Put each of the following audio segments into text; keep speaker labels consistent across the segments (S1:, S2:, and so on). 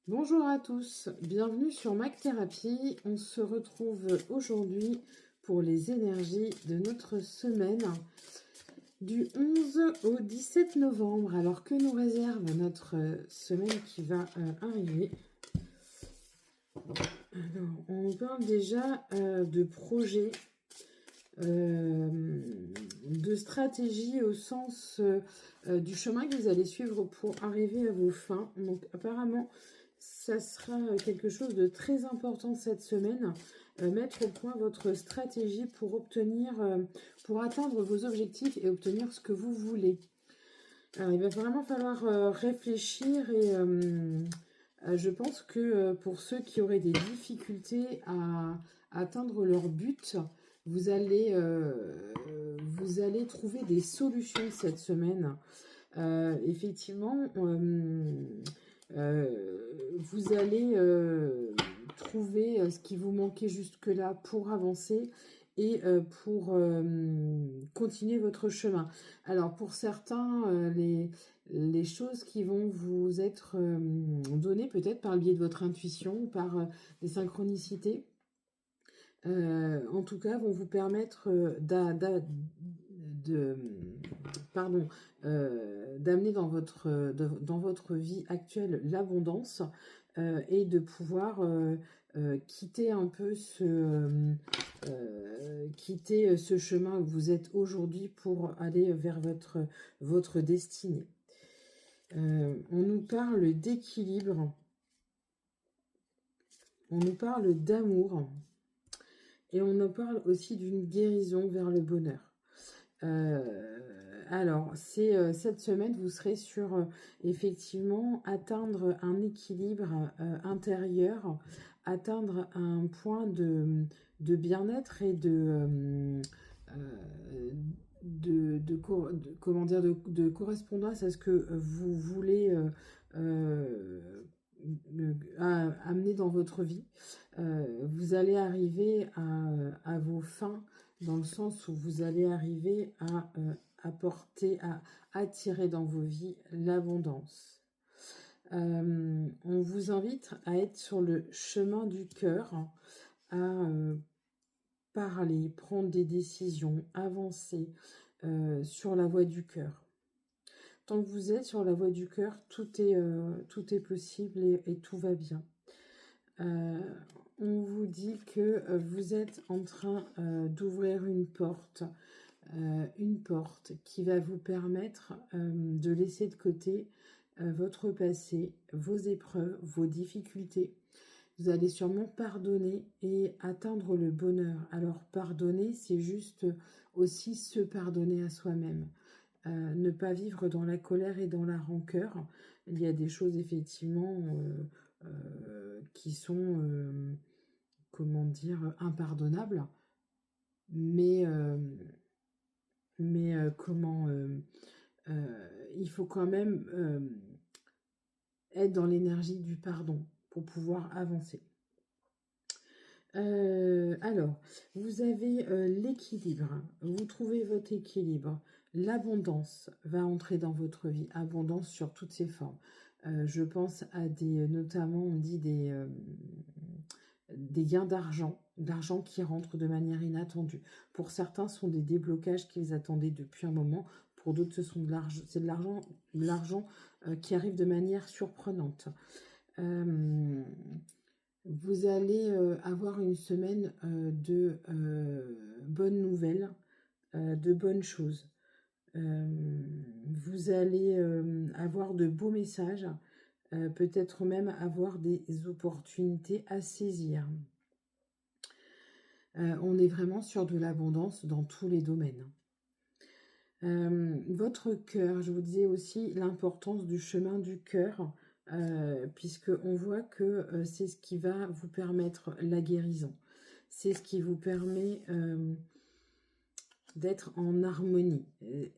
S1: Bonjour à tous, bienvenue sur Mac Thérapie. On se retrouve aujourd'hui pour les énergies de notre semaine du 11 au 17 novembre. Alors que nous réserve notre semaine qui va arriver? Alors, on parle déjà de projets, de stratégie au sens du chemin que vous allez suivre pour arriver à vos fins. Donc apparemment, ça sera quelque chose de très important cette semaine. Mettre au point votre stratégie pour obtenir, pour atteindre vos objectifs et obtenir ce que vous voulez. Alors, il va vraiment falloir réfléchir et je pense que pour ceux qui auraient des difficultés à atteindre leur but, vous allez trouver des solutions cette semaine. Effectivement, vous allez trouver ce qui vous manquait jusque-là pour avancer et pour continuer votre chemin. Alors pour certains, les choses qui vont vous être données peut-être par le biais de votre intuition ou par des synchronicités, en tout cas vont vous permettre d'amener dans votre vie actuelle l'abondance et de pouvoir quitter un peu quitter ce chemin où vous êtes aujourd'hui pour aller vers votre destinée. On nous parle d'équilibre, on nous parle d'amour et on nous parle aussi d'une guérison vers le bonheur. Alors, cette semaine, vous serez sur effectivement atteindre un équilibre intérieur, atteindre un point de bien-être et comment dire, de correspondance à ce que vous voulez amener dans votre vie. Vous allez arriver à vos fins dans le sens où vous allez arriver à apporter, à attirer dans vos vies l'abondance. On vous invite à être sur le chemin du cœur, à parler, prendre des décisions, avancer sur la voie du cœur. Tant que vous êtes sur la voie du cœur, tout est possible et tout va bien. On vous dit que vous êtes en train d'ouvrir une porte qui va vous permettre de laisser de côté votre passé, vos épreuves, vos difficultés. Vous allez sûrement pardonner et atteindre le bonheur. Alors pardonner, c'est juste aussi se pardonner à soi-même. Ne pas vivre dans la colère et dans la rancœur. Il y a des choses effectivement qui sont, comment dire, impardonnables. Mais il faut quand même être dans l'énergie du pardon pour pouvoir avancer. Alors, vous avez l'équilibre, vous trouvez votre équilibre, l'abondance va entrer dans votre vie, abondance sur toutes ses formes. Je pense à notamment on dit des gains d'argent qui rentrent de manière inattendue. Pour certains, ce sont des déblocages qu'ils attendaient depuis un moment. Pour d'autres, c'est de l'argent qui arrive de manière surprenante. Vous allez avoir une semaine de bonnes nouvelles, de bonnes choses. Vous allez avoir de beaux messages, peut-être même avoir des opportunités à saisir. On est vraiment sur de l'abondance dans tous les domaines. Votre cœur, je vous disais aussi l'importance du chemin du cœur, puisque on voit que c'est ce qui va vous permettre la guérison. C'est ce qui vous permet d'être en harmonie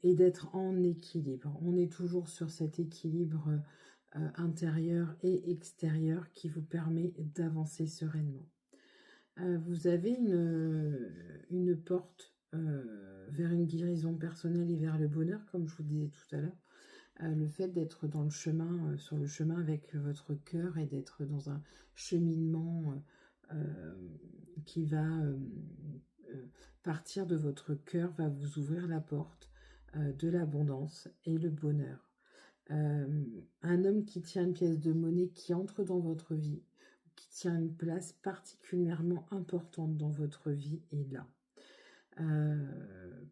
S1: et d'être en équilibre. On est toujours sur cet équilibre intérieur et extérieur qui vous permet d'avancer sereinement. Vous avez une porte vers une guérison personnelle et vers le bonheur, comme je vous disais tout à l'heure. le fait d'être dans le chemin, sur le chemin avec votre cœur et d'être dans un cheminement qui va partir de votre cœur, va vous ouvrir la porte de l'abondance et le bonheur. Un homme qui tient une pièce de monnaie qui entre dans votre vie, qui tient une place particulièrement importante dans votre vie est là.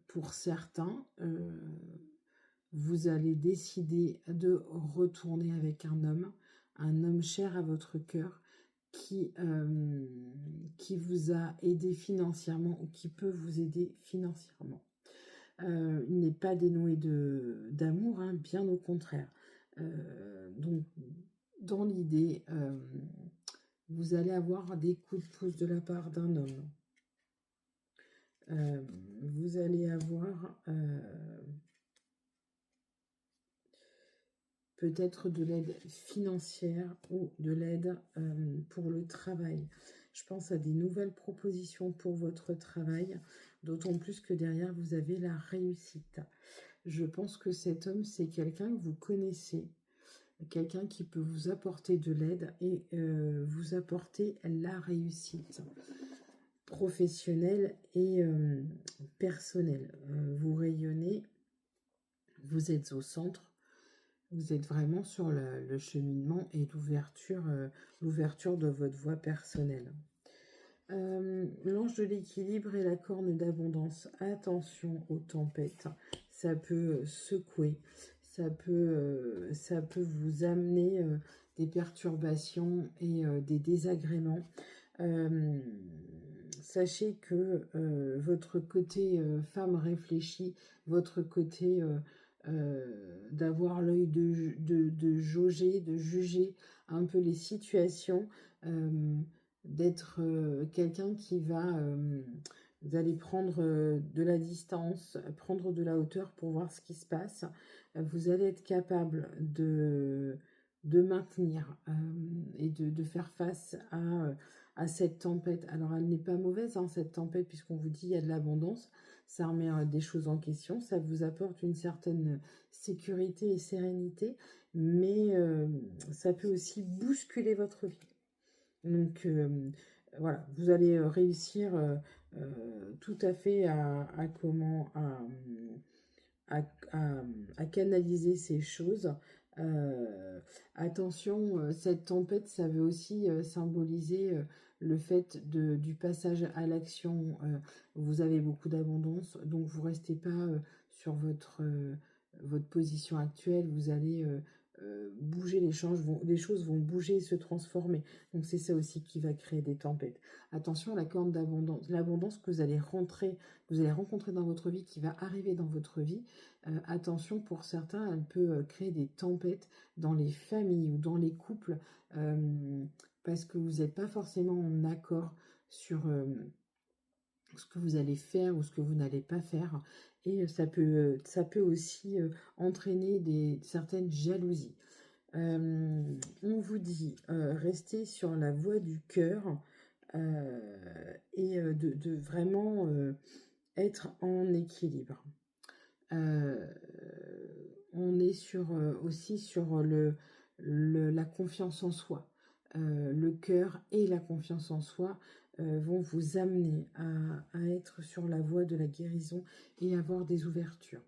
S1: Pour certains, vous allez décider de retourner avec un homme cher à votre cœur, qui vous a aidé financièrement ou qui peut vous aider financièrement. Il n'est pas dénoué d'amour, hein, bien au contraire. Donc, dans l'idée, vous allez avoir des coups de pouce de la part d'un homme. Vous allez avoir peut-être de l'aide financière ou de l'aide pour le travail. Je pense à des nouvelles propositions pour votre travail, d'autant plus que derrière, vous avez la réussite. Je pense que cet homme, c'est quelqu'un que vous connaissez, quelqu'un qui peut vous apporter de l'aide et vous apporter la réussite professionnelle et personnelle. Vous rayonnez, vous êtes au centre, vous êtes vraiment sur le cheminement et l'ouverture de votre voie personnelle. L'ange de l'équilibre et la corne d'abondance. Attention aux tempêtes. Ça peut secouer. Ça peut vous amener des perturbations et des désagréments. Sachez que votre côté femme réfléchie, votre côté d'avoir l'œil de jauger, de juger un peu les situations, d'être quelqu'un qui va, vous allez prendre de la distance, prendre de la hauteur pour voir ce qui se passe. Vous allez être capable de maintenir et de faire face à cette tempête. Alors elle n'est pas mauvaise, hein, cette tempête, puisqu'on vous dit il y a de l'abondance. Ça remet des choses en question, ça vous apporte une certaine sécurité et sérénité, mais ça peut aussi bousculer votre vie. Donc voilà, vous allez réussir tout à fait à canaliser ces choses. Attention, cette tempête, ça veut aussi symboliser le fait du passage à l'action. Vous avez beaucoup d'abondance, donc vous ne restez pas sur votre position actuelle. Vous allez bouger, les choses vont bouger et se transformer. Donc c'est ça aussi qui va créer des tempêtes. Attention à la corne d'abondance, l'abondance que vous allez rencontrer dans votre vie, qui va arriver dans votre vie. Attention, pour certains, elle peut créer des tempêtes dans les familles ou dans les couples, parce que vous n'êtes pas forcément en accord sur ce que vous allez faire ou ce que vous n'allez pas faire. Et ça peut aussi entraîner certaines jalousies. On vous dit, restez sur la voie du cœur et de vraiment être en équilibre. On est aussi sur la confiance en soi. Le cœur et la confiance en soi vont vous amener à être sur la voie de la guérison et avoir des ouvertures.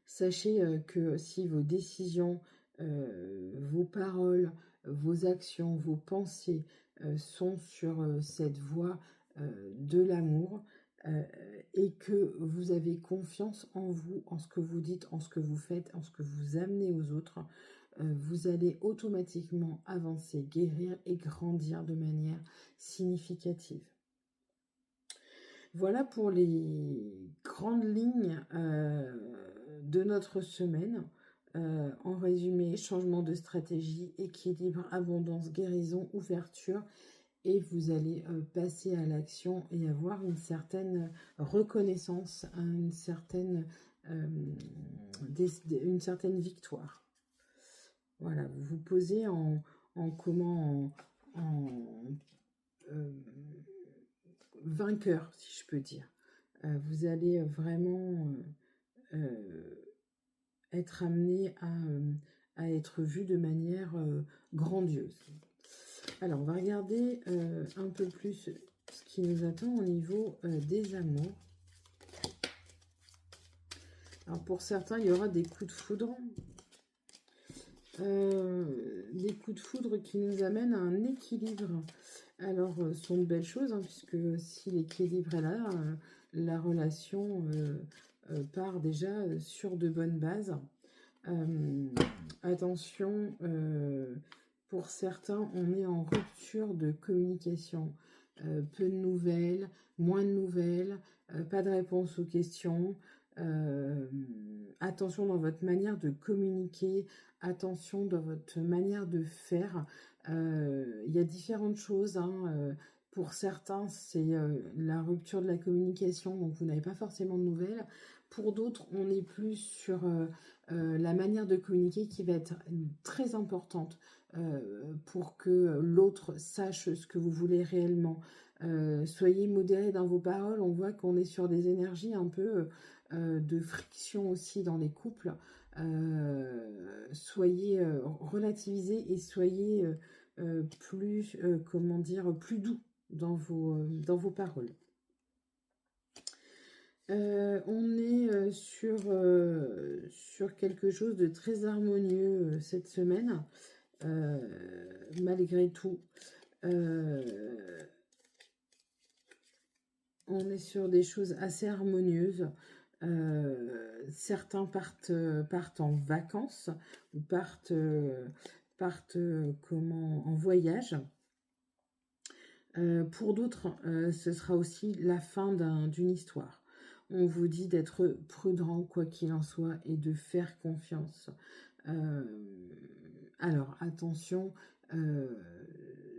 S1: Sachez que si vos décisions, vos paroles, vos actions, vos pensées sont sur cette voie de l'amour, et que vous avez confiance en vous, en ce que vous dites, en ce que vous faites, en ce que vous amenez aux autres, vous allez automatiquement avancer, guérir et grandir de manière significative. Voilà pour les grandes lignes de notre semaine. En résumé, changement de stratégie, équilibre, abondance, guérison, ouverture. Et vous allez passer à l'action et avoir une certaine reconnaissance, une certaine victoire. Voilà, vous vous posez en vainqueur, si je peux dire. Vous allez vraiment être amené à être vu de manière grandiose. Alors, on va regarder un peu plus ce qui nous attend au niveau des amours. Alors, pour certains, il y aura des coups de foudre. Des coups de foudre qui nous amènent à un équilibre. Alors, ce sont de belles choses, hein, puisque si l'équilibre est là, la relation part déjà sur de bonnes bases. Attention, pour certains, on est en rupture de communication. Peu de nouvelles, moins de nouvelles, pas de réponse aux questions. Attention dans votre manière de communiquer, attention dans votre manière de faire. Il y a différentes choses, hein, pour certains, c'est la rupture de la communication, donc vous n'avez pas forcément de nouvelles. Pour d'autres, on est plus sur la manière de communiquer qui va être très importante pour que l'autre sache ce que vous voulez réellement. Soyez modérés dans vos paroles. On voit qu'on est sur des énergies un peu de friction aussi dans les couples. Soyez relativisés et soyez plus, comment dire, plus doux dans vos paroles. On est sur quelque chose de très harmonieux cette semaine, malgré tout. On est sur des choses assez harmonieuses. Certains partent en vacances ou partent en voyage. Pour d'autres, ce sera aussi la fin d'une histoire. On vous dit d'être prudent, quoi qu'il en soit, et de faire confiance. Alors, attention,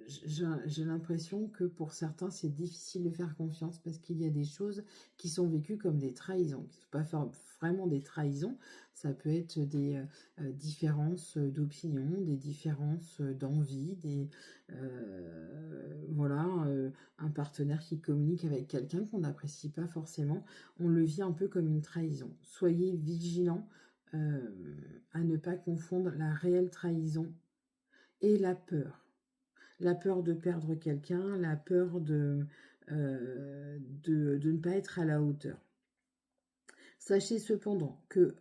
S1: j'ai l'impression que pour certains, c'est difficile de faire confiance parce qu'il y a des choses qui sont vécues comme des trahisons, qui ne sont pas vraiment des trahisons. Ça peut être des différences d'opinion, des différences d'envie, voilà, un partenaire qui communique avec quelqu'un qu'on n'apprécie pas forcément. On le vit un peu comme une trahison. Soyez vigilants à ne pas confondre la réelle trahison et la peur. La peur de perdre quelqu'un, la peur de ne pas être à la hauteur. Sachez cependant que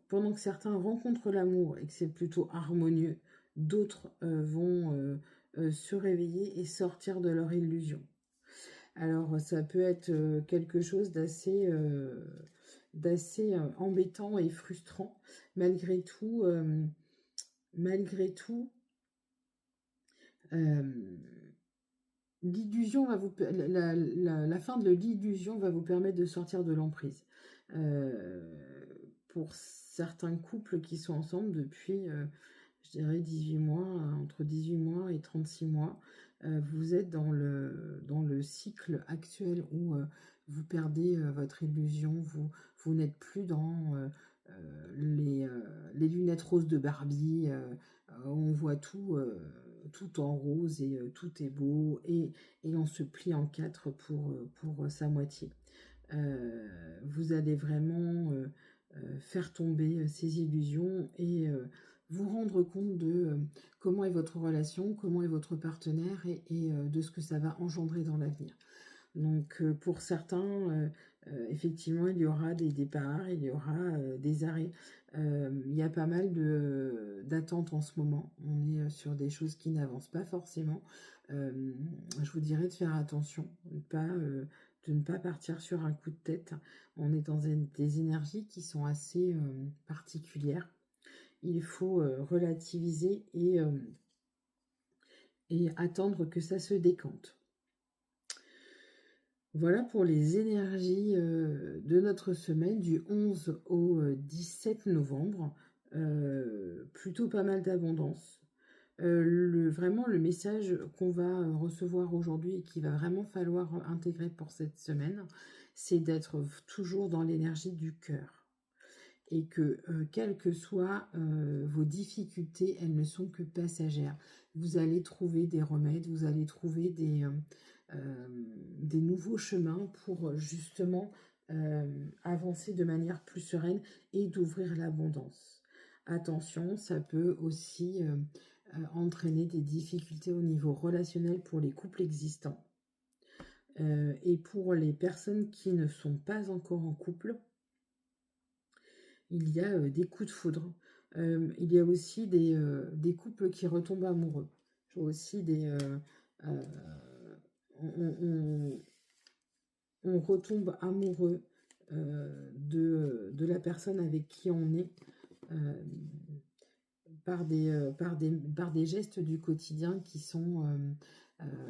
S1: pendant que certains rencontrent l'amour et que c'est plutôt harmonieux, d'autres vont se réveiller et sortir de leur illusion. Alors, ça peut être quelque chose d'assez embêtant et frustrant. Malgré tout, l'illusion va la fin de l'illusion va vous permettre de sortir de l'emprise. Pour certains couples qui sont ensemble depuis, je dirais 18 mois, entre 18 mois et 36 mois, vous êtes dans le cycle actuel où vous perdez votre illusion, vous n'êtes plus dans les lunettes roses de Barbie, on voit tout en rose et tout est beau et on se plie en quatre pour sa moitié. Vous allez vraiment faire tomber ces illusions et vous rendre compte de comment est votre relation, comment est votre partenaire et de ce que ça va engendrer dans l'avenir. Donc pour certains, effectivement, il y aura des départs, il y aura des arrêts. Il y a pas mal d'attentes en ce moment. On est sur des choses qui n'avancent pas forcément. Je vous dirais de faire attention, de ne pas partir sur un coup de tête. On est dans des énergies qui sont assez particulières. Il faut relativiser et attendre que ça se décante. Voilà pour les énergies de notre semaine du 11 au 17 novembre. Plutôt pas mal d'abondance. Vraiment, le message qu'on va recevoir aujourd'hui et qu'il va vraiment falloir intégrer pour cette semaine, c'est d'être toujours dans l'énergie du cœur. Et que, quelles que soient vos difficultés, elles ne sont que passagères. Vous allez trouver des remèdes, vous allez trouver des nouveaux chemins pour justement avancer de manière plus sereine et d'ouvrir l'abondance. Attention, ça peut aussi entraîner des difficultés au niveau relationnel pour les couples existants. Et pour les personnes qui ne sont pas encore en couple, il y a des coups de foudre. Il y a aussi des couples qui retombent amoureux. Je vois aussi on retombe amoureux de la personne avec qui on est par des gestes du quotidien qui sont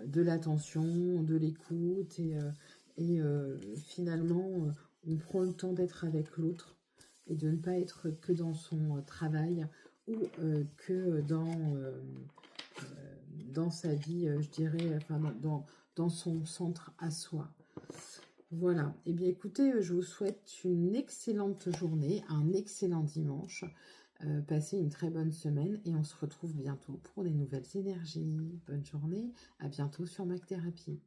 S1: de l'attention, de l'écoute et finalement on prend le temps d'être avec l'autre et de ne pas être que dans son travail ou que dans sa vie, je dirais, enfin dans son centre à soi. Voilà, et bien écoutez, je vous souhaite une excellente journée, un excellent dimanche. Passez une très bonne semaine et on se retrouve bientôt pour des nouvelles énergies. Bonne journée, à bientôt sur MAC Thérapie.